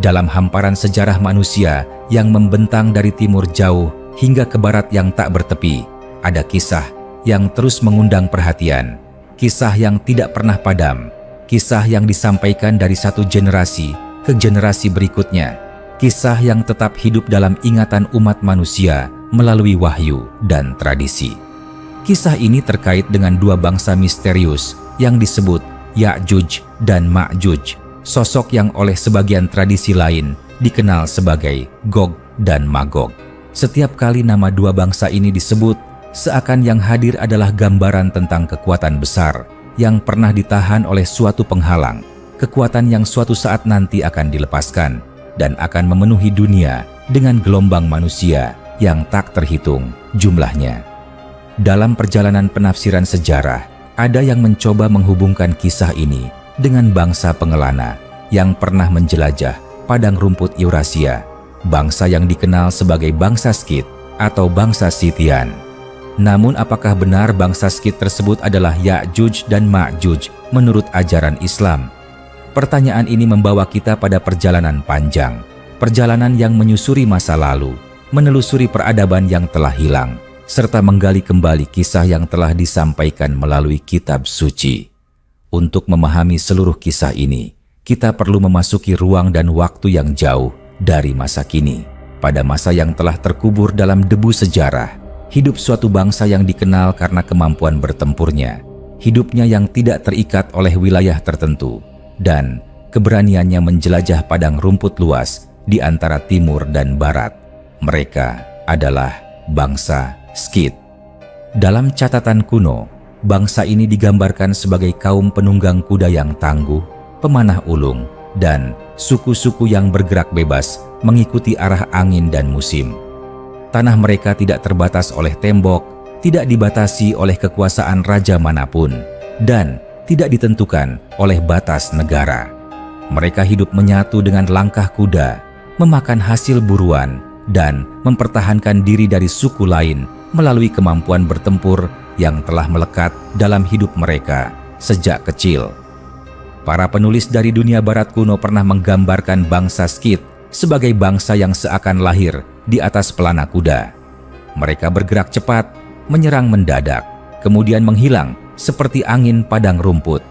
Dalam hamparan sejarah manusia yang membentang dari timur jauh hingga ke barat yang tak bertepi, ada kisah yang terus mengundang perhatian, kisah yang tidak pernah padam, kisah yang disampaikan dari satu generasi ke generasi berikutnya, kisah yang tetap hidup dalam ingatan umat manusia melalui wahyu dan tradisi. Kisah ini terkait dengan dua bangsa misterius yang disebut Ya'juj dan Ma'juj, sosok yang oleh sebagian tradisi lain dikenal sebagai Gog dan Magog. Setiap kali nama dua bangsa ini disebut, seakan yang hadir adalah gambaran tentang kekuatan besar yang pernah ditahan oleh suatu penghalang, kekuatan yang suatu saat nanti akan dilepaskan dan akan memenuhi dunia dengan gelombang manusia yang tak terhitung jumlahnya. Dalam perjalanan penafsiran sejarah, ada yang mencoba menghubungkan kisah ini dengan bangsa pengelana yang pernah menjelajah padang rumput Eurasia, bangsa yang dikenal sebagai bangsa Skit atau bangsa Scythian. Namun apakah benar bangsa Skit tersebut adalah Ya'juj dan Ma'juj menurut ajaran Islam? Pertanyaan ini membawa kita pada perjalanan panjang, perjalanan yang menyusuri masa lalu, menelusuri peradaban yang telah hilang, serta menggali kembali kisah yang telah disampaikan melalui kitab suci. Untuk memahami seluruh kisah ini, kita perlu memasuki ruang dan waktu yang jauh dari masa kini. Pada masa yang telah terkubur dalam debu sejarah, hidup suatu bangsa yang dikenal karena kemampuan bertempurnya, hidupnya yang tidak terikat oleh wilayah tertentu, dan keberaniannya menjelajah padang rumput luas di antara timur dan barat. Mereka adalah bangsa Skit. Dalam catatan kuno, bangsa ini digambarkan sebagai kaum penunggang kuda yang tangguh, pemanah ulung, dan suku-suku yang bergerak bebas mengikuti arah angin dan musim. Tanah mereka tidak terbatas oleh tembok, tidak dibatasi oleh kekuasaan raja manapun, dan tidak ditentukan oleh batas negara. Mereka hidup menyatu dengan langkah kuda, memakan hasil buruan, dan mempertahankan diri dari suku lain melalui kemampuan bertempur yang telah melekat dalam hidup mereka sejak kecil. Para penulis dari dunia barat kuno pernah menggambarkan bangsa Skit sebagai bangsa yang seakan lahir di atas pelana kuda. Mereka bergerak cepat, menyerang mendadak, kemudian menghilang seperti angin padang rumput.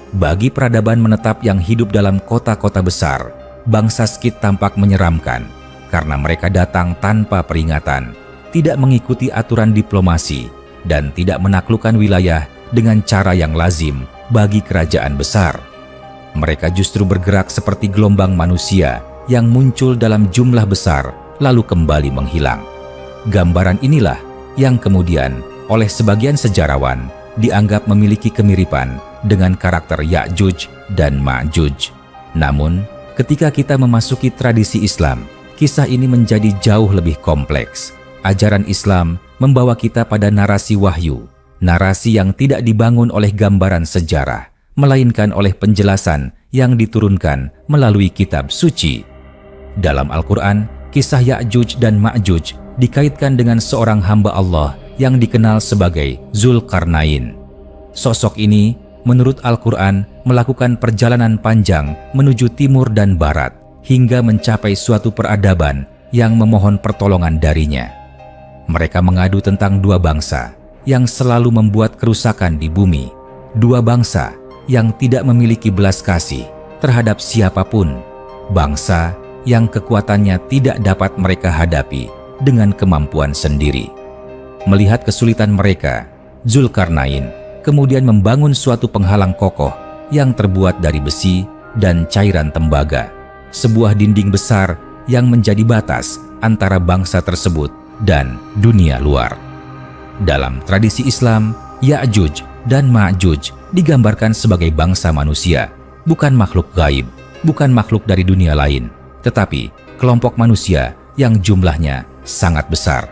Bagi peradaban menetap yang hidup dalam kota-kota besar, bangsa Skit tampak menyeramkan karena mereka datang tanpa peringatan, tidak mengikuti aturan diplomasi, dan tidak menaklukkan wilayah dengan cara yang lazim bagi kerajaan besar. Mereka justru bergerak seperti gelombang manusia yang muncul dalam jumlah besar lalu kembali menghilang. Gambaran inilah yang kemudian oleh sebagian sejarawan dianggap memiliki kemiripan dengan karakter Ya'juj dan Ma'juj. Namun, ketika kita memasuki tradisi Islam, kisah ini menjadi jauh lebih kompleks. Ajaran Islam membawa kita pada narasi wahyu, narasi yang tidak dibangun oleh gambaran sejarah, melainkan oleh penjelasan yang diturunkan melalui kitab suci. Dalam Al-Quran, kisah Ya'juj dan Ma'juj dikaitkan dengan seorang hamba Allah yang dikenal sebagai Zulkarnain. Sosok ini, menurut Al-Quran, melakukan perjalanan panjang menuju timur dan barat hingga mencapai suatu peradaban yang memohon pertolongan darinya. Mereka mengadu tentang dua bangsa yang selalu membuat kerusakan di bumi, dua bangsa yang tidak memiliki belas kasih terhadap siapapun, bangsa yang kekuatannya tidak dapat mereka hadapi dengan kemampuan sendiri. Melihat kesulitan mereka, Zulkarnain kemudian membangun suatu penghalang kokoh yang terbuat dari besi dan cairan tembaga, sebuah dinding besar yang menjadi batas antara bangsa tersebut dan dunia luar. Dalam tradisi Islam, Ya'juj dan Ma'juj digambarkan sebagai bangsa manusia, bukan makhluk gaib, bukan makhluk dari dunia lain, tetapi kelompok manusia yang jumlahnya sangat besar.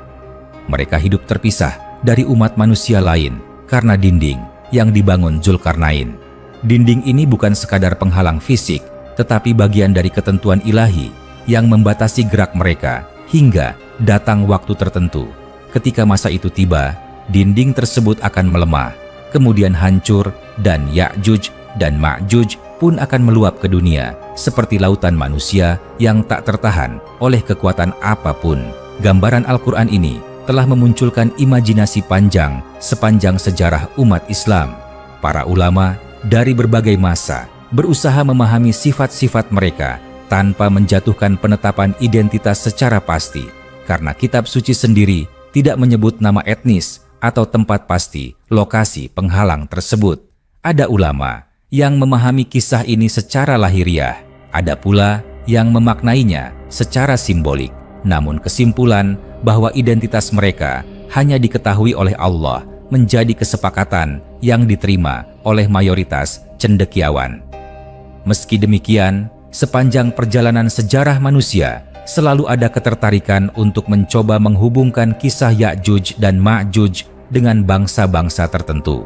Mereka hidup terpisah dari umat manusia lain karena dinding yang dibangun Zulkarnain. Dinding ini bukan sekadar penghalang fisik, tetapi bagian dari ketentuan ilahi yang membatasi gerak mereka hingga datang waktu tertentu. Ketika masa itu tiba, dinding tersebut akan melemah, kemudian hancur, dan Ya'juj dan Ma'juj pun akan meluap ke dunia seperti lautan manusia yang tak tertahan oleh kekuatan apapun. Gambaran Al-Quran ini telah memunculkan imajinasi panjang sepanjang sejarah umat Islam. Para ulama dari berbagai masa berusaha memahami sifat-sifat mereka tanpa menjatuhkan penetapan identitas secara pasti, karena kitab suci sendiri tidak menyebut nama etnis atau tempat pasti lokasi penghalang tersebut. Ada ulama yang memahami kisah ini secara lahiriah, ada pula yang memaknainya secara simbolik. Namun kesimpulan bahwa identitas mereka hanya diketahui oleh Allah menjadi kesepakatan yang diterima oleh mayoritas cendekiawan. Meski demikian, sepanjang perjalanan sejarah manusia, selalu ada ketertarikan untuk mencoba menghubungkan kisah Ya'juj dan Ma'juj dengan bangsa-bangsa tertentu.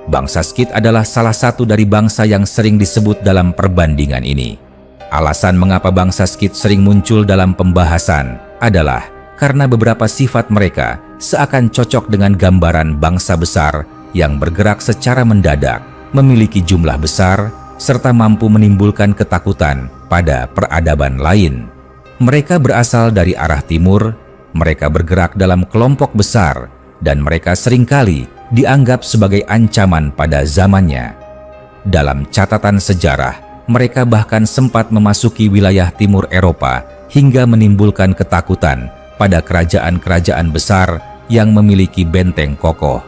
Bangsa Skit adalah salah satu dari bangsa yang sering disebut dalam perbandingan ini. Alasan mengapa bangsa Skit sering muncul dalam pembahasan adalah karena beberapa sifat mereka seakan cocok dengan gambaran bangsa besar yang bergerak secara mendadak, memiliki jumlah besar, serta mampu menimbulkan ketakutan pada peradaban lain. Mereka berasal dari arah timur, mereka bergerak dalam kelompok besar, dan mereka seringkali dianggap sebagai ancaman pada zamannya. Dalam catatan sejarah, mereka bahkan sempat memasuki wilayah timur Eropa hingga menimbulkan ketakutan pada kerajaan-kerajaan besar yang memiliki benteng kokoh.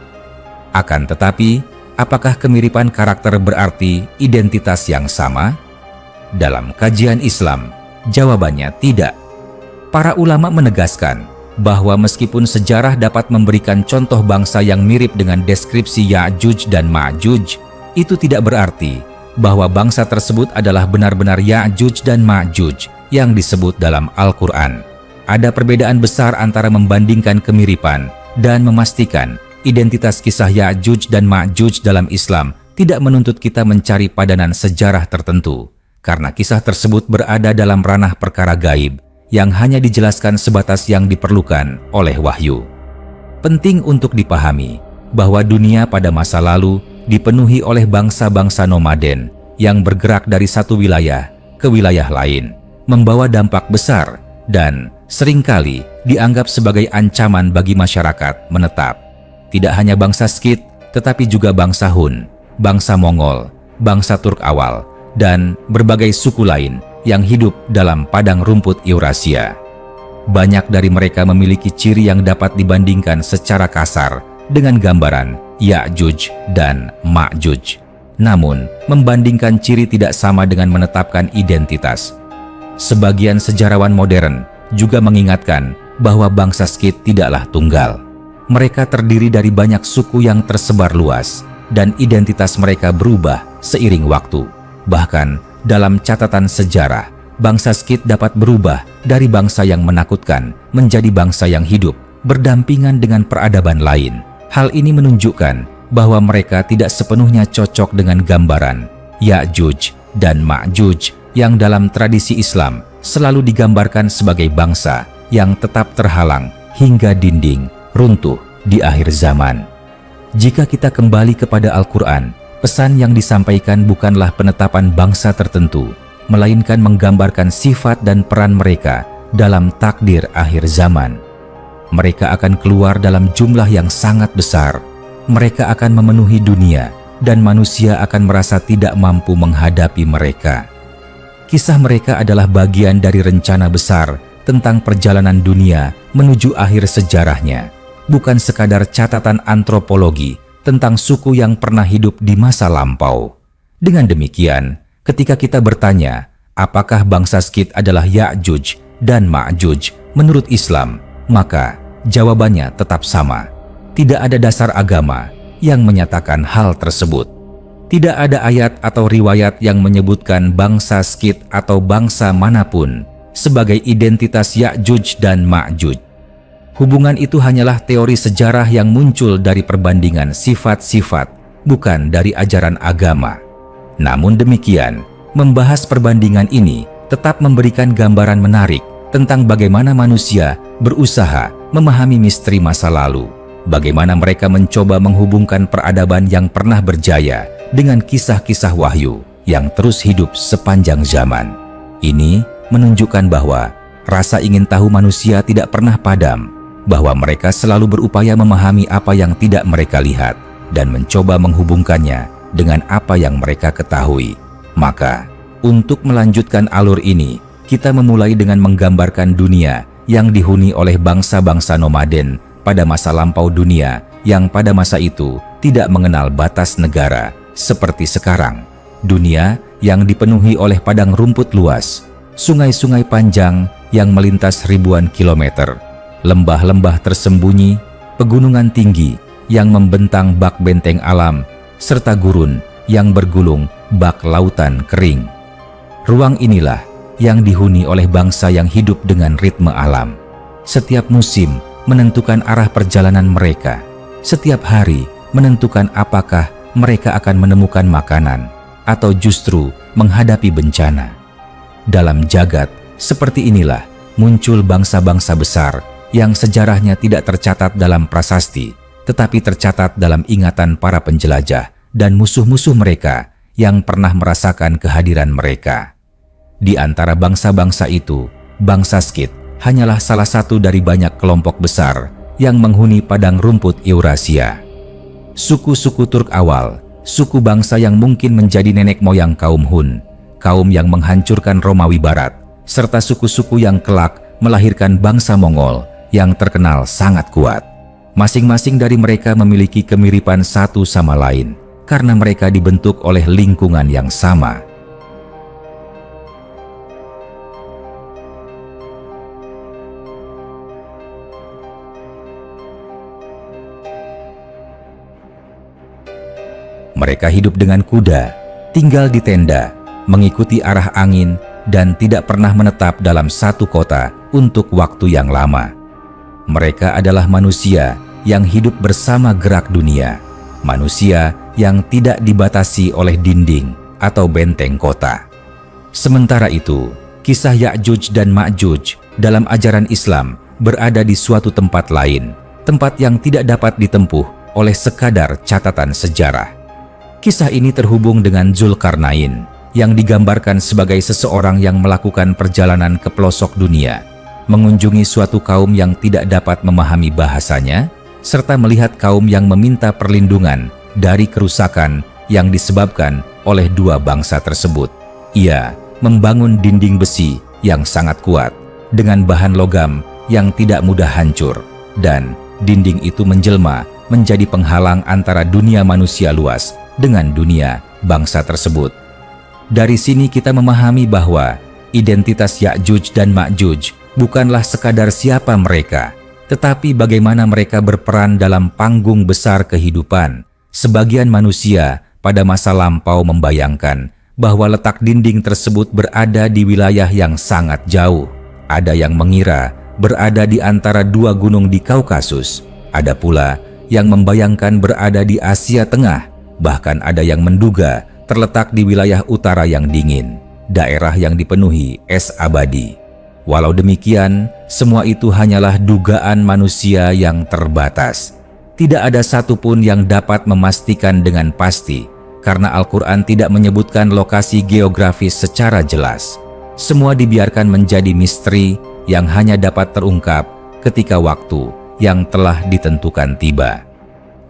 Akan tetapi, apakah kemiripan karakter berarti identitas yang sama? Dalam kajian Islam, jawabannya tidak. Para ulama menegaskan bahwa meskipun sejarah dapat memberikan contoh bangsa yang mirip dengan deskripsi Ya'juj dan Ma'juj, itu tidak berarti bahwa bangsa tersebut adalah benar-benar Ya'juj dan Ma'juj yang disebut dalam Al-Quran. Ada perbedaan besar antara membandingkan kemiripan dan memastikan identitas kisah Ya'juj dan Ma'juj dalam Islam tidak menuntut kita mencari padanan sejarah tertentu, karena kisah tersebut berada dalam ranah perkara gaib yang hanya dijelaskan sebatas yang diperlukan oleh wahyu. Penting untuk dipahami bahwa dunia pada masa lalu dipenuhi oleh bangsa-bangsa nomaden yang bergerak dari satu wilayah ke wilayah lain, membawa dampak besar dan seringkali dianggap sebagai ancaman bagi masyarakat menetap. Tidak hanya bangsa Skit, tetapi juga bangsa Hun, bangsa Mongol, bangsa Turk awal, dan berbagai suku lain yang hidup dalam padang rumput Eurasia. Banyak dari mereka memiliki ciri yang dapat dibandingkan secara kasar dengan gambaran Ya'juj dan Ma'juj. Namun, membandingkan ciri tidak sama dengan menetapkan identitas. Sebagian sejarawan modern juga mengingatkan bahwa bangsa Skit tidaklah tunggal. Mereka terdiri dari banyak suku yang tersebar luas, dan identitas mereka berubah seiring waktu. Bahkan, dalam catatan sejarah, bangsa Skit dapat berubah dari bangsa yang menakutkan menjadi bangsa yang hidup, berdampingan dengan peradaban lain. Hal ini menunjukkan bahwa mereka tidak sepenuhnya cocok dengan gambaran Ya'juj dan Ma'juj yang dalam tradisi Islam selalu digambarkan sebagai bangsa yang tetap terhalang hingga dinding runtuh di akhir zaman. Jika kita kembali kepada Al-Quran, pesan yang disampaikan bukanlah penetapan bangsa tertentu, melainkan menggambarkan sifat dan peran mereka dalam takdir akhir zaman. Mereka akan keluar dalam jumlah yang sangat besar. Mereka akan memenuhi dunia, dan manusia akan merasa tidak mampu menghadapi mereka. Kisah mereka adalah bagian dari rencana besar tentang perjalanan dunia menuju akhir sejarahnya, bukan sekadar catatan antropologi tentang suku yang pernah hidup di masa lampau. Dengan demikian, ketika kita bertanya, apakah bangsa Skit adalah Ya'juj dan Ma'juj menurut Islam, maka jawabannya tetap sama. Tidak ada dasar agama yang menyatakan hal tersebut. Tidak ada ayat atau riwayat yang menyebutkan bangsa Skit atau bangsa manapun sebagai identitas Ya'juj dan Ma'juj. Hubungan itu hanyalah teori sejarah yang muncul dari perbandingan sifat-sifat, bukan dari ajaran agama. Namun demikian, membahas perbandingan ini tetap memberikan gambaran menarik tentang bagaimana manusia berusaha memahami misteri masa lalu, bagaimana mereka mencoba menghubungkan peradaban yang pernah berjaya dengan kisah-kisah wahyu yang terus hidup sepanjang zaman. Ini menunjukkan bahwa rasa ingin tahu manusia tidak pernah padam, bahwa mereka selalu berupaya memahami apa yang tidak mereka lihat dan mencoba menghubungkannya dengan apa yang mereka ketahui. Maka, untuk melanjutkan alur ini, kita memulai dengan menggambarkan dunia yang dihuni oleh bangsa-bangsa nomaden pada masa lampau dunia yang pada masa itu tidak mengenal batas negara seperti sekarang. Dunia yang dipenuhi oleh padang rumput luas, sungai-sungai panjang yang melintas ribuan kilometer, lembah-lembah tersembunyi, pegunungan tinggi yang membentang bak benteng alam, serta gurun yang bergulung bak lautan kering. Ruang inilah yang dihuni oleh bangsa yang hidup dengan ritme alam. Setiap musim menentukan arah perjalanan mereka. Setiap hari menentukan apakah mereka akan menemukan makanan atau justru menghadapi bencana. Dalam jagat seperti inilah muncul bangsa-bangsa besar yang sejarahnya tidak tercatat dalam prasasti, tetapi tercatat dalam ingatan para penjelajah dan musuh-musuh mereka yang pernah merasakan kehadiran mereka. Di antara bangsa-bangsa itu, bangsa Skit hanyalah salah satu dari banyak kelompok besar yang menghuni padang rumput Eurasia. Suku-suku Turk awal, suku bangsa yang mungkin menjadi nenek moyang kaum Hun, kaum yang menghancurkan Romawi Barat, serta suku-suku yang kelak melahirkan bangsa Mongol yang terkenal sangat kuat. Masing-masing dari mereka memiliki kemiripan satu sama lain karena mereka dibentuk oleh lingkungan yang sama. Mereka hidup dengan kuda, tinggal di tenda, mengikuti arah angin, dan tidak pernah menetap dalam satu kota untuk waktu yang lama. Mereka adalah manusia yang hidup bersama gerak dunia, manusia yang tidak dibatasi oleh dinding atau benteng kota. Sementara itu, kisah Ya'juj dan Ma'juj dalam ajaran Islam berada di suatu tempat lain, tempat yang tidak dapat ditempuh oleh sekadar catatan sejarah. Kisah ini terhubung dengan Zulkarnain yang digambarkan sebagai seseorang yang melakukan perjalanan ke pelosok dunia, mengunjungi suatu kaum yang tidak dapat memahami bahasanya, serta melihat kaum yang meminta perlindungan dari kerusakan yang disebabkan oleh dua bangsa tersebut. Ia membangun dinding besi yang sangat kuat dengan bahan logam yang tidak mudah hancur, dan dinding itu menjelma menjadi penghalang antara dunia manusia luas dengan dunia bangsa tersebut. Dari sini kita memahami bahwa identitas Ya'juj dan Ma'juj bukanlah sekadar siapa mereka, tetapi bagaimana mereka berperan dalam panggung besar kehidupan. Sebagian manusia pada masa lampau membayangkan bahwa letak dinding tersebut berada di wilayah yang sangat jauh. Ada yang mengira berada di antara dua gunung di Kaukasus. Ada pula yang membayangkan berada di Asia Tengah. Bahkan ada yang menduga terletak di wilayah utara yang dingin, daerah yang dipenuhi es abadi. Walau demikian, semua itu hanyalah dugaan manusia yang terbatas. Tidak ada satupun yang dapat memastikan dengan pasti, karena Al-Quran tidak menyebutkan lokasi geografis secara jelas. Semua dibiarkan menjadi misteri yang hanya dapat terungkap ketika waktu yang telah ditentukan tiba.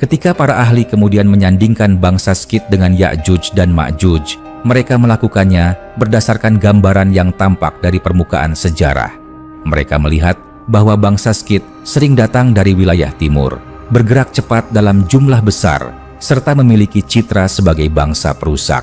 Ketika para ahli kemudian menyandingkan bangsa Skit dengan Ya'juj dan Ma'juj, mereka melakukannya berdasarkan gambaran yang tampak dari permukaan sejarah. Mereka melihat bahwa bangsa Skit sering datang dari wilayah timur, bergerak cepat dalam jumlah besar, serta memiliki citra sebagai bangsa perusak.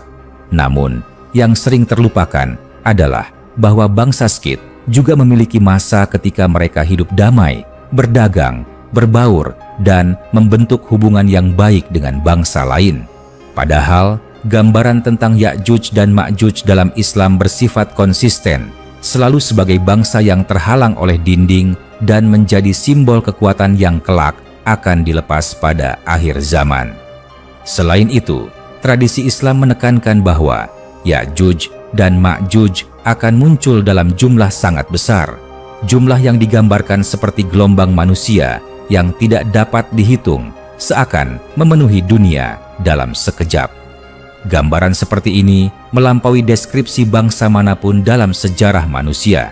Namun, yang sering terlupakan adalah bahwa bangsa Skit juga memiliki masa ketika mereka hidup damai, berdagang, berbaur, dan membentuk hubungan yang baik dengan bangsa lain. Padahal, gambaran tentang Ya'juj dan Ma'juj dalam Islam bersifat konsisten, selalu sebagai bangsa yang terhalang oleh dinding dan menjadi simbol kekuatan yang kelak akan dilepas pada akhir zaman. Selain itu, tradisi Islam menekankan bahwa Ya'juj dan Ma'juj akan muncul dalam jumlah sangat besar. jumlah yang digambarkan seperti gelombang manusia yang tidak dapat dihitung, seakan memenuhi dunia dalam sekejap. Gambaran seperti ini melampaui deskripsi bangsa manapun dalam sejarah manusia.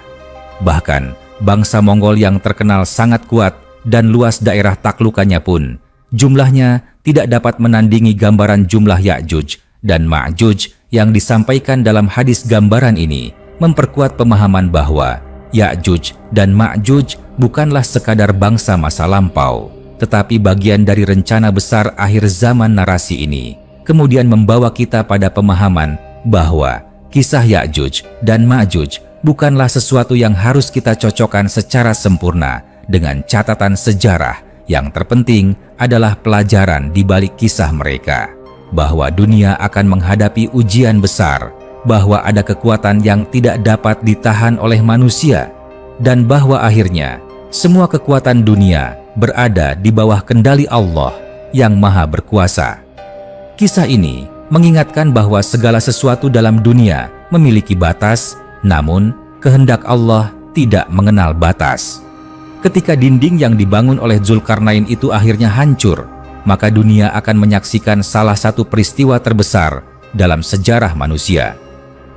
Bahkan, bangsa Mongol yang terkenal sangat kuat dan luas daerah taklukannya pun, jumlahnya tidak dapat menandingi gambaran jumlah Ya'juj dan Ma'juj yang disampaikan dalam hadis gambaran ini, memperkuat pemahaman bahwa Ya'juj dan Ma'juj bukanlah sekadar bangsa masa lampau, tetapi bagian dari rencana besar akhir zaman. Narasi ini kemudian membawa kita pada pemahaman bahwa kisah Ya'juj dan Ma'juj bukanlah sesuatu yang harus kita cocokkan secara sempurna dengan catatan sejarah. Yang terpenting adalah pelajaran di balik kisah mereka, bahwa dunia akan menghadapi ujian besar, bahwa ada kekuatan yang tidak dapat ditahan oleh manusia, dan bahwa akhirnya semua kekuatan dunia berada di bawah kendali Allah yang Maha Berkuasa. Kisah ini mengingatkan bahwa segala sesuatu dalam dunia memiliki batas, namun kehendak Allah tidak mengenal batas. Ketika dinding yang dibangun oleh Zulkarnain itu akhirnya hancur, maka dunia akan menyaksikan salah satu peristiwa terbesar dalam sejarah manusia.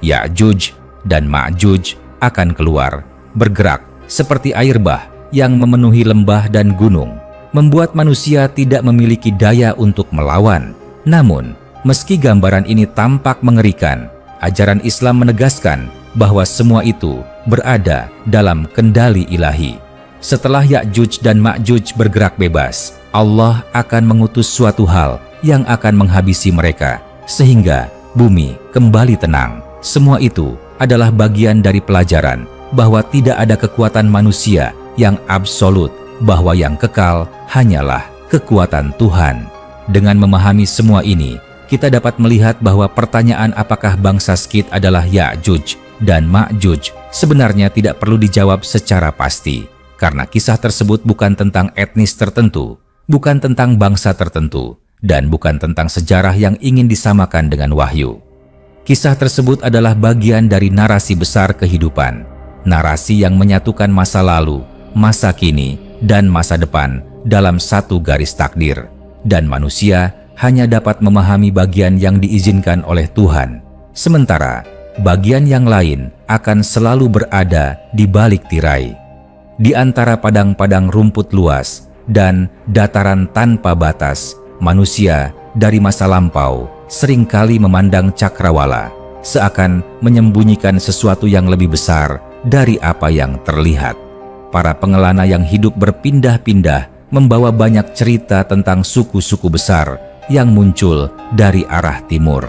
Ya'juj dan Ma'juj akan keluar, bergerak seperti air bah yang memenuhi lembah dan gunung, membuat manusia tidak memiliki daya untuk melawan. Namun, meski gambaran ini tampak mengerikan, ajaran Islam menegaskan bahwa semua itu berada dalam kendali ilahi. Setelah Ya'juj dan Ma'juj bergerak bebas, Allah akan mengutus suatu hal yang akan menghabisi mereka, sehingga bumi kembali tenang. Semua itu adalah bagian dari pelajaran bahwa tidak ada kekuatan manusia yang absolut, bahwa yang kekal hanyalah kekuatan Tuhan. Dengan memahami semua ini, kita dapat melihat bahwa pertanyaan apakah bangsa Skit adalah Ya'juj dan Ma'juj sebenarnya tidak perlu dijawab secara pasti, karena kisah tersebut bukan tentang etnis tertentu, bukan tentang bangsa tertentu, dan bukan tentang sejarah yang ingin disamakan dengan wahyu. Kisah tersebut adalah bagian dari narasi besar kehidupan, narasi yang menyatukan masa lalu, masa kini, dan masa depan dalam satu garis takdir, dan manusia hanya dapat memahami bagian yang diizinkan oleh Tuhan, sementara bagian yang lain akan selalu berada di balik tirai. Di antara padang-padang rumput luas dan dataran tanpa batas, manusia dari masa lampau seringkali memandang cakrawala, seakan menyembunyikan sesuatu yang lebih besar dari apa yang terlihat. Para pengelana yang hidup berpindah-pindah membawa banyak cerita tentang suku-suku besar yang muncul dari arah timur.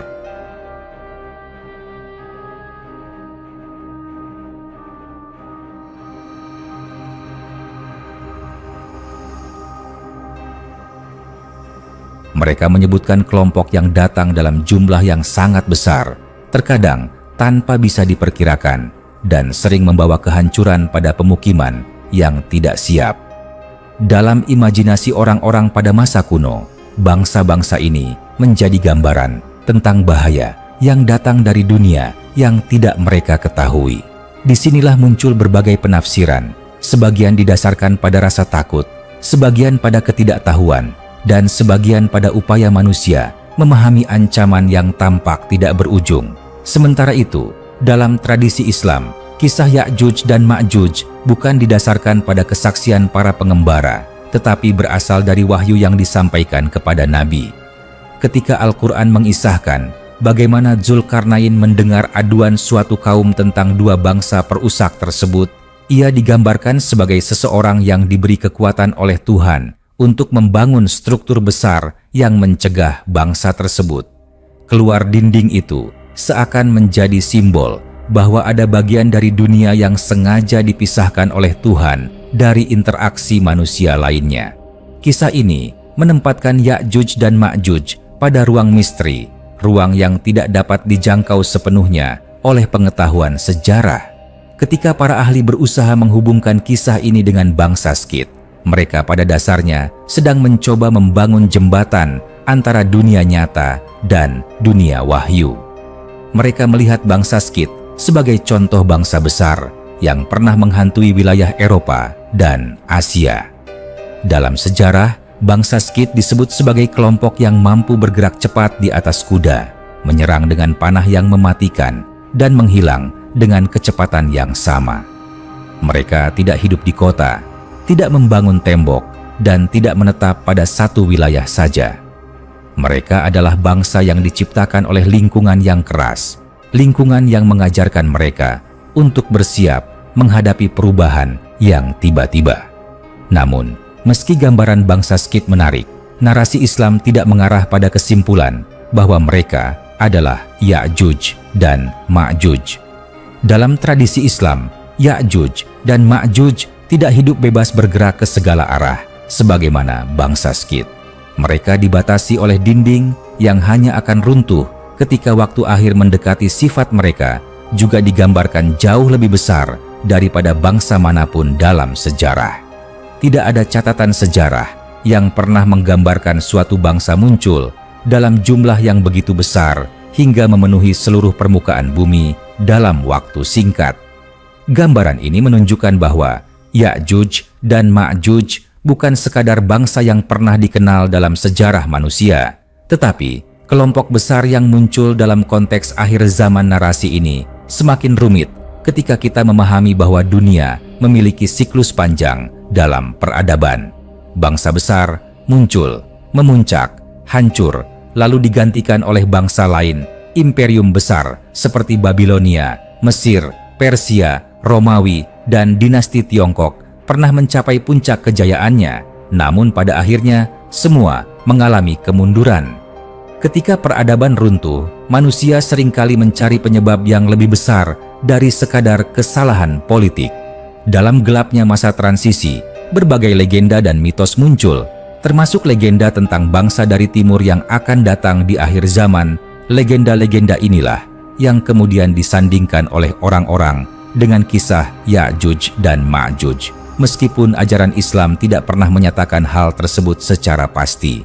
Mereka menyebutkan kelompok yang datang dalam jumlah yang sangat besar, terkadang tanpa bisa diperkirakan, dan sering membawa kehancuran pada pemukiman yang tidak siap. Dalam imajinasi orang-orang pada masa kuno, bangsa-bangsa ini menjadi gambaran tentang bahaya yang datang dari dunia yang tidak mereka ketahui. Disinilah muncul berbagai penafsiran, sebagian didasarkan pada rasa takut, sebagian pada ketidaktahuan, dan sebagian pada upaya manusia memahami ancaman yang tampak tidak berujung. Sementara itu, dalam tradisi Islam, kisah Ya'juj dan Ma'juj bukan didasarkan pada kesaksian para pengembara, tetapi berasal dari wahyu yang disampaikan kepada Nabi. Ketika Al-Quran mengisahkan bagaimana Zulkarnain mendengar aduan suatu kaum tentang dua bangsa perusak tersebut, ia digambarkan sebagai seseorang yang diberi kekuatan oleh Tuhan untuk membangun struktur besar yang mencegah bangsa tersebut. Keluar dinding itu seakan menjadi simbol bahwa ada bagian dari dunia yang sengaja dipisahkan oleh Tuhan dari interaksi manusia lainnya. Kisah ini menempatkan Ya'juj dan Ma'juj pada ruang misteri, ruang yang tidak dapat dijangkau sepenuhnya oleh pengetahuan sejarah. Ketika para ahli berusaha menghubungkan kisah ini dengan bangsa Skit, mereka pada dasarnya sedang mencoba membangun jembatan antara dunia nyata dan dunia wahyu. Mereka melihat bangsa Skit sebagai contoh bangsa besar yang pernah menghantui wilayah Eropa dan Asia. Dalam sejarah, bangsa Skit disebut sebagai kelompok yang mampu bergerak cepat di atas kuda, menyerang dengan panah yang mematikan, dan menghilang dengan kecepatan yang sama. Mereka tidak hidup di kota, tidak membangun tembok, dan tidak menetap pada satu wilayah saja. Mereka adalah bangsa yang diciptakan oleh lingkungan yang keras, lingkungan yang mengajarkan mereka untuk bersiap menghadapi perubahan yang tiba-tiba. Namun, meski gambaran bangsa Skit menarik, narasi Islam tidak mengarah pada kesimpulan bahwa mereka adalah Ya'juj dan Ma'juj. Dalam tradisi Islam, Ya'juj dan Ma'juj tidak hidup bebas bergerak ke segala arah sebagaimana bangsa Skit. Mereka dibatasi oleh dinding yang hanya akan runtuh ketika waktu akhir mendekati. Sifat mereka juga digambarkan jauh lebih besar daripada bangsa manapun dalam sejarah. Tidak ada catatan sejarah yang pernah menggambarkan suatu bangsa muncul dalam jumlah yang begitu besar hingga memenuhi seluruh permukaan bumi dalam waktu singkat. Gambaran ini menunjukkan bahwa Ya'juj dan Ma'juj bukan sekadar bangsa yang pernah dikenal dalam sejarah manusia, tetapi kelompok besar yang muncul dalam konteks akhir zaman. Narasi ini semakin rumit ketika kita memahami bahwa dunia memiliki siklus panjang dalam peradaban. Bangsa besar muncul, memuncak, hancur, lalu digantikan oleh bangsa lain. Imperium besar seperti Babilonia, Mesir, Persia, Romawi, dan dinasti Tiongkok pernah mencapai puncak kejayaannya, namun pada akhirnya semua mengalami kemunduran. Ketika peradaban runtuh, manusia seringkali mencari penyebab yang lebih besar dari sekadar kesalahan politik. Dalam gelapnya masa transisi, berbagai legenda dan mitos muncul, termasuk legenda tentang bangsa dari timur yang akan datang di akhir zaman. Legenda-legenda inilah yang kemudian disandingkan oleh orang-orang dengan kisah Ya'juj dan Ma'juj. Meskipun ajaran Islam tidak pernah menyatakan hal tersebut secara pasti.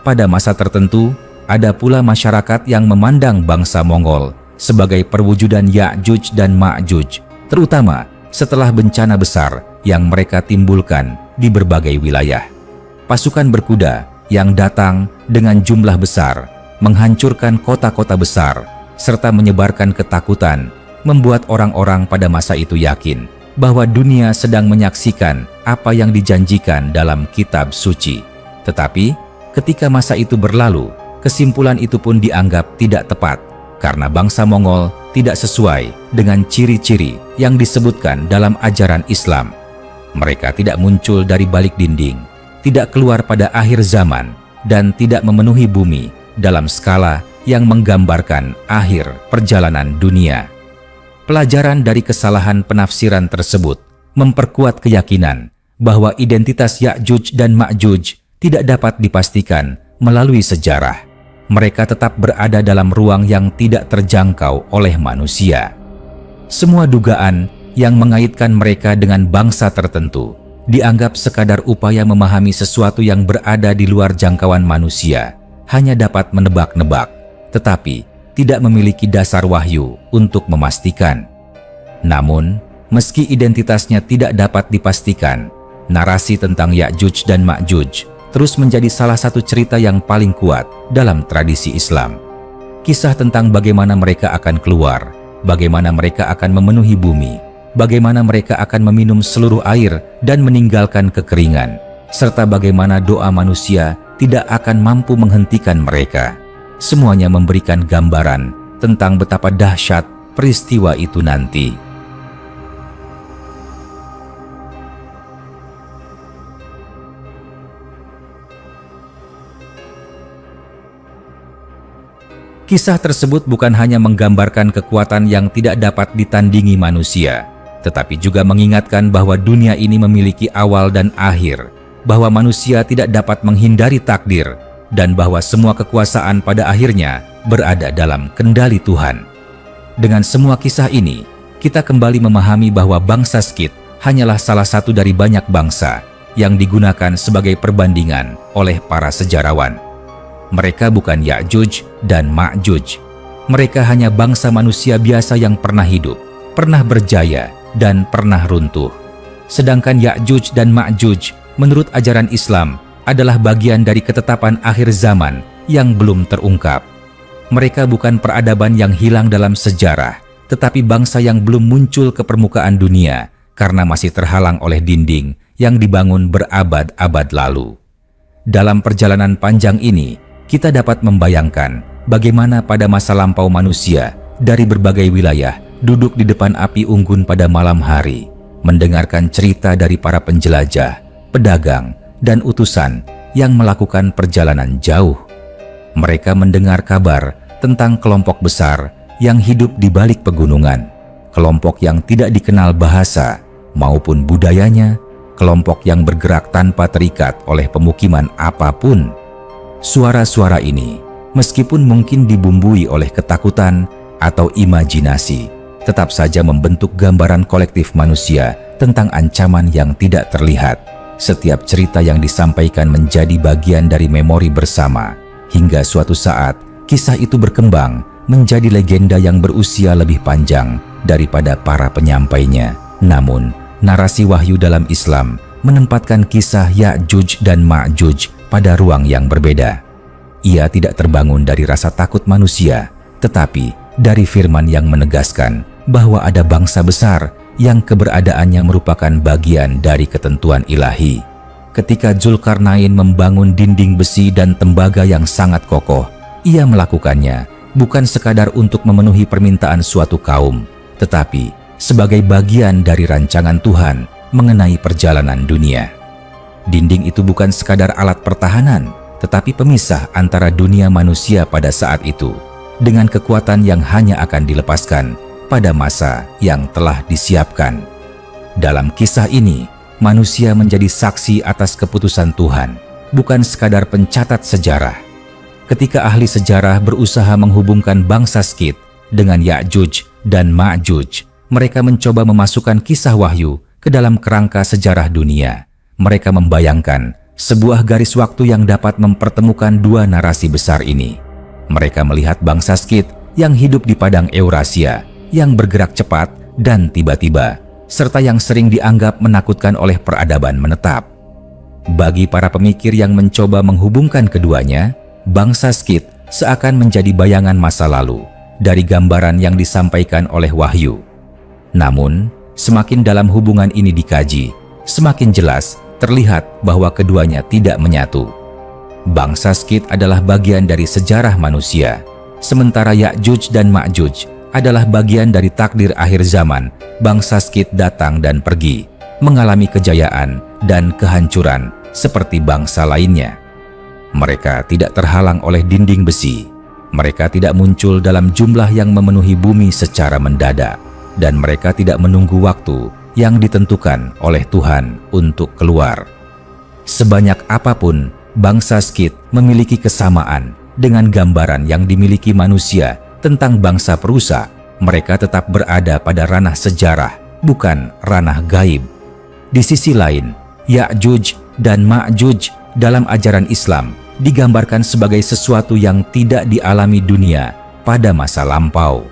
Pada masa tertentu, ada pula masyarakat yang memandang bangsa Mongol sebagai perwujudan Ya'juj dan Ma'juj, terutama setelah bencana besar yang mereka timbulkan di berbagai wilayah. Pasukan berkuda yang datang dengan jumlah besar, menghancurkan kota-kota besar, serta menyebarkan ketakutan, membuat orang-orang pada masa itu yakin bahwa dunia sedang menyaksikan apa yang dijanjikan dalam kitab suci. Tetapi, ketika masa itu berlalu, kesimpulan itu pun dianggap tidak tepat karena bangsa Mongol tidak sesuai dengan ciri-ciri yang disebutkan dalam ajaran Islam. Mereka tidak muncul dari balik dinding, tidak keluar pada akhir zaman, dan tidak memenuhi bumi dalam skala yang menggambarkan akhir perjalanan dunia. Pelajaran dari kesalahan penafsiran tersebut memperkuat keyakinan bahwa identitas Ya'juj dan Ma'juj tidak dapat dipastikan melalui sejarah. Mereka tetap berada dalam ruang yang tidak terjangkau oleh manusia. Semua dugaan yang mengaitkan mereka dengan bangsa tertentu dianggap sekadar upaya memahami sesuatu yang berada di luar jangkauan manusia, hanya dapat menebak-nebak, tetapi tidak memiliki dasar wahyu untuk memastikan. Namun, meski identitasnya tidak dapat dipastikan, narasi tentang Ya'juj dan Ma'juj terus menjadi salah satu cerita yang paling kuat dalam tradisi Islam. Kisah tentang bagaimana mereka akan keluar, bagaimana mereka akan memenuhi bumi, bagaimana mereka akan meminum seluruh air dan meninggalkan kekeringan, serta bagaimana doa manusia tidak akan mampu menghentikan mereka. Semuanya memberikan gambaran tentang betapa dahsyat peristiwa itu nanti. Kisah tersebut bukan hanya menggambarkan kekuatan yang tidak dapat ditandingi manusia, tetapi juga mengingatkan bahwa dunia ini memiliki awal dan akhir, bahwa manusia tidak dapat menghindari takdir, dan bahwa semua kekuasaan pada akhirnya berada dalam kendali Tuhan. Dengan semua kisah ini, kita kembali memahami bahwa bangsa Skit hanyalah salah satu dari banyak bangsa yang digunakan sebagai perbandingan oleh para sejarawan. Mereka bukan Ya'juj dan Ma'juj. Mereka hanya bangsa manusia biasa yang pernah hidup, pernah berjaya, dan pernah runtuh. Sedangkan Ya'juj dan Ma'juj menurut ajaran Islam adalah bagian dari ketetapan akhir zaman yang belum terungkap. Mereka bukan peradaban yang hilang dalam sejarah, tetapi bangsa yang belum muncul ke permukaan dunia karena masih terhalang oleh dinding yang dibangun berabad-abad lalu. Dalam perjalanan panjang ini, kita dapat membayangkan bagaimana pada masa lampau manusia dari berbagai wilayah duduk di depan api unggun pada malam hari, mendengarkan cerita dari para penjelajah, pedagang, dan utusan yang melakukan perjalanan jauh. Mereka mendengar kabar tentang kelompok besar yang hidup di balik pegunungan, kelompok yang tidak dikenal bahasa maupun budayanya, kelompok yang bergerak tanpa terikat oleh pemukiman apapun. Suara-suara ini, meskipun mungkin dibumbui oleh ketakutan atau imajinasi, tetap saja membentuk gambaran kolektif manusia tentang ancaman yang tidak terlihat. Setiap cerita yang disampaikan menjadi bagian dari memori bersama, hingga suatu saat kisah itu berkembang menjadi legenda yang berusia lebih panjang daripada para penyampainya. Namun, narasi wahyu dalam Islam menempatkan kisah Ya'juj dan Ma'juj pada ruang yang berbeda. Ia tidak terbangun dari rasa takut manusia, tetapi dari firman yang menegaskan bahwa ada bangsa besar yang keberadaannya merupakan bagian dari ketentuan ilahi. Ketika Zulkarnain membangun dinding besi dan tembaga yang sangat kokoh, ia melakukannya bukan sekadar untuk memenuhi permintaan suatu kaum, tetapi sebagai bagian dari rancangan Tuhan mengenai perjalanan dunia. Dinding itu bukan sekadar alat pertahanan, tetapi pemisah antara dunia manusia pada saat itu dengan kekuatan yang hanya akan dilepaskan pada masa yang telah disiapkan. Dalam kisah ini, manusia menjadi saksi atas keputusan Tuhan, bukan sekadar pencatat sejarah. Ketika ahli sejarah berusaha menghubungkan bangsa Skit dengan Ya'juj dan Ma'juj, mereka mencoba memasukkan kisah wahyu ke dalam kerangka sejarah dunia. Mereka membayangkan sebuah garis waktu yang dapat mempertemukan dua narasi besar ini. Mereka melihat bangsa Skit yang hidup di padang Eurasia, yang bergerak cepat dan tiba-tiba, serta yang sering dianggap menakutkan oleh peradaban menetap. Bagi para pemikir yang mencoba menghubungkan keduanya, bangsa Skit seakan menjadi bayangan masa lalu dari gambaran yang disampaikan oleh wahyu. Namun, semakin dalam hubungan ini dikaji, semakin jelas terlihat bahwa keduanya tidak menyatu. Bangsa Skit adalah bagian dari sejarah manusia, sementara Ya'juj dan Ma'juj adalah bagian dari takdir akhir zaman. Bangsa Skit datang dan pergi, mengalami kejayaan dan kehancuran seperti bangsa lainnya. Mereka tidak terhalang oleh dinding besi. Mereka tidak muncul dalam jumlah yang memenuhi bumi secara mendadak, dan mereka tidak menunggu waktu yang ditentukan oleh Tuhan untuk keluar. Sebanyak apapun bangsa Skit memiliki kesamaan dengan gambaran yang dimiliki manusia tentang bangsa perusa, mereka tetap berada pada ranah sejarah, bukan ranah gaib. Di sisi lain, Ya'juj dan Ma'juj dalam ajaran Islam digambarkan sebagai sesuatu yang tidak dialami dunia pada masa lampau.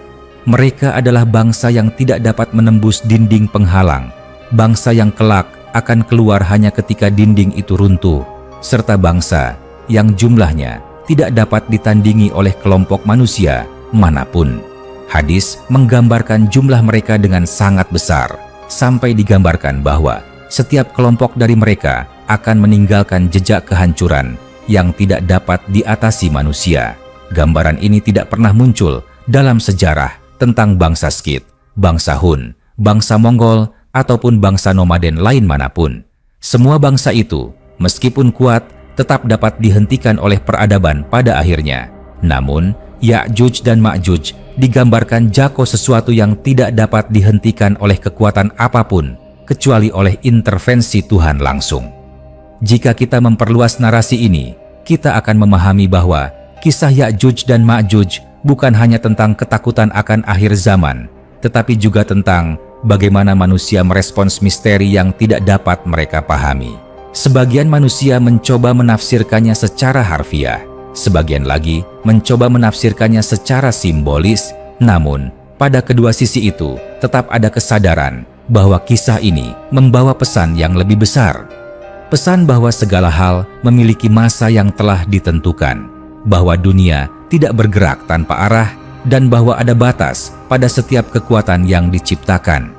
Mereka adalah bangsa yang tidak dapat menembus dinding penghalang, bangsa yang kelak akan keluar hanya ketika dinding itu runtuh, serta bangsa yang jumlahnya tidak dapat ditandingi oleh kelompok manusia manapun. Hadis menggambarkan jumlah mereka dengan sangat besar, sampai digambarkan bahwa setiap kelompok dari mereka akan meninggalkan jejak kehancuran yang tidak dapat diatasi manusia. Gambaran ini tidak pernah muncul dalam sejarah tentang bangsa Skit, bangsa Hun, bangsa Mongol, ataupun bangsa nomaden lain manapun. Semua bangsa itu, meskipun kuat, tetap dapat dihentikan oleh peradaban pada akhirnya. Namun, Ya'juj dan Ma'juj digambarkan jako sesuatu yang tidak dapat dihentikan oleh kekuatan apapun, kecuali oleh intervensi Tuhan langsung. Jika kita memperluas narasi ini, kita akan memahami bahwa kisah Ya'juj dan Ma'juj bukan hanya tentang ketakutan akan akhir zaman, tetapi juga tentang bagaimana manusia merespons misteri yang tidak dapat mereka pahami. Sebagian manusia mencoba menafsirkannya secara harfiah, sebagian lagi mencoba menafsirkannya secara simbolis. Namun, pada kedua sisi itu tetap ada kesadaran bahwa kisah ini membawa pesan yang lebih besar. Pesan bahwa segala hal memiliki masa yang telah ditentukan, bahwa dunia tidak bergerak tanpa arah, dan bahwa ada batas pada setiap kekuatan yang diciptakan.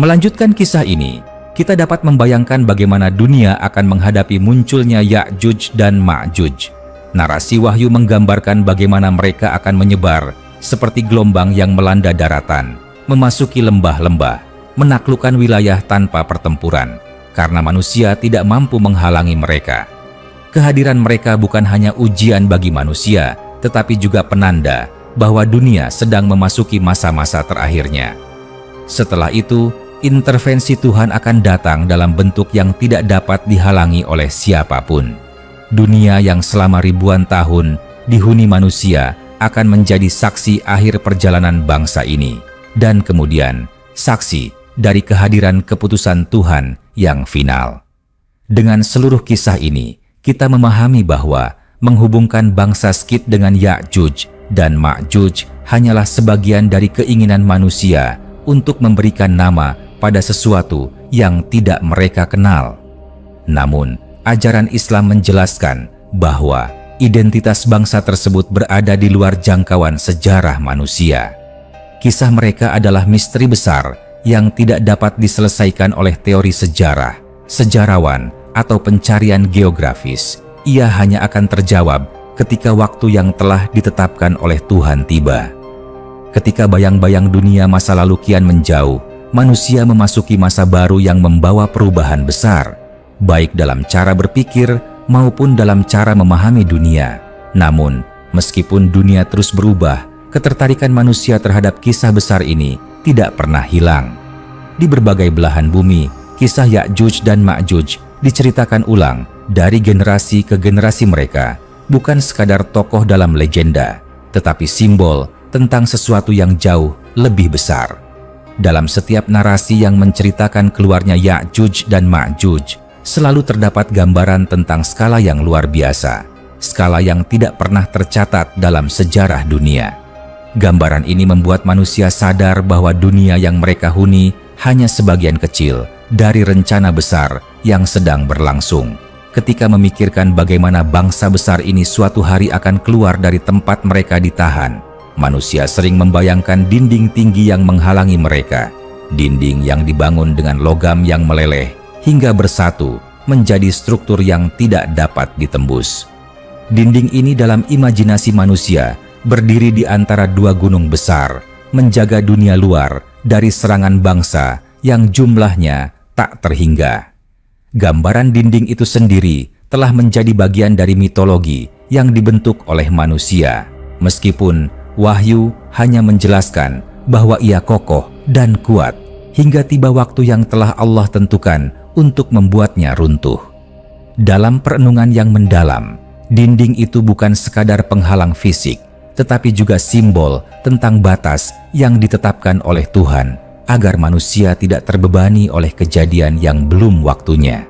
Melanjutkan kisah ini, kita dapat membayangkan bagaimana dunia akan menghadapi munculnya Ya'juj dan Ma'juj. Narasi Wahyu menggambarkan bagaimana mereka akan menyebar seperti gelombang yang melanda daratan, memasuki lembah-lembah, menaklukkan wilayah tanpa pertempuran, karena manusia tidak mampu menghalangi mereka. Kehadiran mereka bukan hanya ujian bagi manusia, tetapi juga penanda bahwa dunia sedang memasuki masa-masa terakhirnya. Setelah itu, intervensi Tuhan akan datang dalam bentuk yang tidak dapat dihalangi oleh siapapun. Dunia yang selama ribuan tahun dihuni manusia akan menjadi saksi akhir perjalanan bangsa ini, dan kemudian saksi dari kehadiran keputusan Tuhan yang final. Dengan seluruh kisah ini, kita memahami bahwa menghubungkan bangsa Skit dengan Ya'juj dan Ma'juj hanyalah sebagian dari keinginan manusia untuk memberikan nama pada sesuatu yang tidak mereka kenal. Namun, ajaran Islam menjelaskan bahwa identitas bangsa tersebut berada di luar jangkauan sejarah manusia. Kisah mereka adalah misteri besar yang tidak dapat diselesaikan oleh teori sejarah, sejarawan, atau pencarian geografis. Ia hanya akan terjawab ketika waktu yang telah ditetapkan oleh Tuhan tiba. Ketika bayang-bayang dunia masa lalu kian menjauh, manusia memasuki masa baru yang membawa perubahan besar, baik dalam cara berpikir maupun dalam cara memahami dunia. Namun, meskipun dunia terus berubah, ketertarikan manusia terhadap kisah besar ini tidak pernah hilang. Di berbagai belahan bumi, kisah Ya'juj dan Ma'juj diceritakan ulang dari generasi ke generasi mereka, bukan sekadar tokoh dalam legenda, tetapi simbol tentang sesuatu yang jauh lebih besar. Dalam setiap narasi yang menceritakan keluarnya Ya'juj dan Ma'juj, selalu terdapat gambaran tentang skala yang luar biasa, skala yang tidak pernah tercatat dalam sejarah dunia. Gambaran ini membuat manusia sadar bahwa dunia yang mereka huni hanya sebagian kecil dari rencana besar yang sedang berlangsung. Ketika memikirkan bagaimana bangsa besar ini suatu hari akan keluar dari tempat mereka ditahan, manusia sering membayangkan dinding tinggi yang menghalangi mereka, dinding yang dibangun dengan logam yang meleleh hingga bersatu menjadi struktur yang tidak dapat ditembus. Dinding ini dalam imajinasi manusia berdiri di antara dua gunung besar, menjaga dunia luar dari serangan bangsa yang jumlahnya tak terhingga. Gambaran dinding itu sendiri telah menjadi bagian dari mitologi yang dibentuk oleh manusia, meskipun Wahyu hanya menjelaskan bahwa ia kokoh dan kuat hingga tiba waktu yang telah Allah tentukan untuk membuatnya runtuh. Dalam perenungan yang mendalam, dinding itu bukan sekadar penghalang fisik, tetapi juga simbol tentang batas yang ditetapkan oleh Tuhan agar manusia tidak terbebani oleh kejadian yang belum waktunya.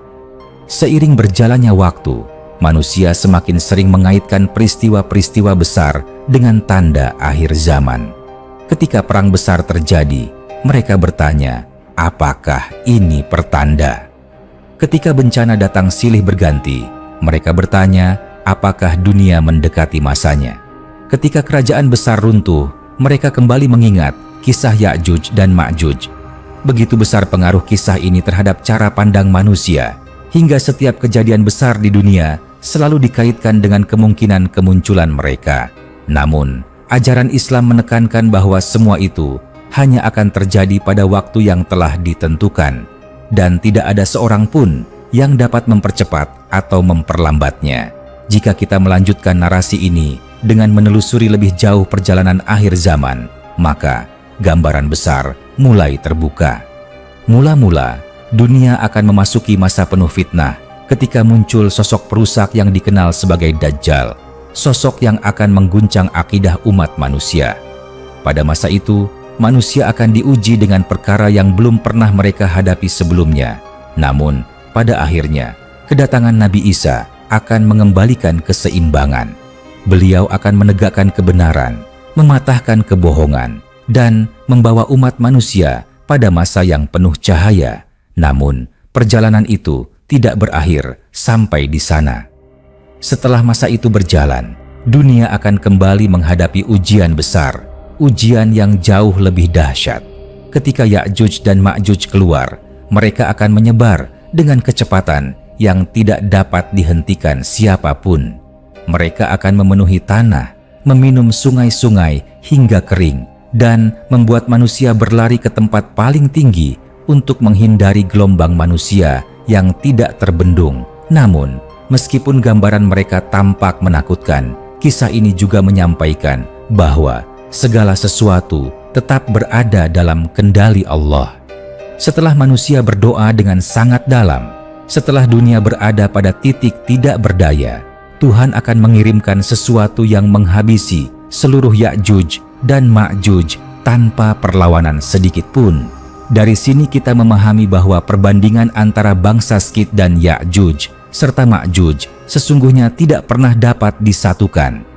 Seiring berjalannya waktu, manusia semakin sering mengaitkan peristiwa-peristiwa besar dengan tanda akhir zaman. Ketika perang besar terjadi, mereka bertanya, apakah ini pertanda? Ketika bencana datang silih berganti, mereka bertanya, apakah dunia mendekati masanya? Ketika kerajaan besar runtuh, mereka kembali mengingat kisah Ya'juj dan Ma'juj. Begitu besar pengaruh kisah ini terhadap cara pandang manusia, hingga setiap kejadian besar di dunia selalu dikaitkan dengan kemungkinan kemunculan mereka. Namun, ajaran Islam menekankan bahwa semua itu hanya akan terjadi pada waktu yang telah ditentukan, dan tidak ada seorang pun yang dapat mempercepat atau memperlambatnya. Jika kita melanjutkan narasi ini dengan menelusuri lebih jauh perjalanan akhir zaman, maka gambaran besar mulai terbuka. Mula-mula, dunia akan memasuki masa penuh fitnah ketika muncul sosok perusak yang dikenal sebagai Dajjal, sosok yang akan mengguncang akidah umat manusia. Pada masa itu, manusia akan diuji dengan perkara yang belum pernah mereka hadapi sebelumnya. Namun, pada akhirnya, kedatangan Nabi Isa akan mengembalikan keseimbangan. Beliau akan menegakkan kebenaran, mematahkan kebohongan, dan membawa umat manusia pada masa yang penuh cahaya. Namun, perjalanan itu tidak berakhir sampai di sana. Setelah masa itu berjalan, dunia akan kembali menghadapi ujian besar, ujian yang jauh lebih dahsyat. Ketika Ya'juj dan Ma'juj keluar, mereka akan menyebar dengan kecepatan yang tidak dapat dihentikan siapapun. Mereka akan memenuhi tanah, meminum sungai-sungai hingga kering, dan membuat manusia berlari ke tempat paling tinggi untuk menghindari gelombang manusia yang tidak terbendung. Namun, meskipun gambaran mereka tampak menakutkan, kisah ini juga menyampaikan bahwa segala sesuatu tetap berada dalam kendali Allah. Setelah manusia berdoa dengan sangat dalam, setelah dunia berada pada titik tidak berdaya, Tuhan akan mengirimkan sesuatu yang menghabisi seluruh Ya'juj dan Ma'juj tanpa perlawanan sedikit pun. Dari sini kita memahami bahwa perbandingan antara bangsa Skit dan Ya'juj serta Ma'juj sesungguhnya tidak pernah dapat disatukan.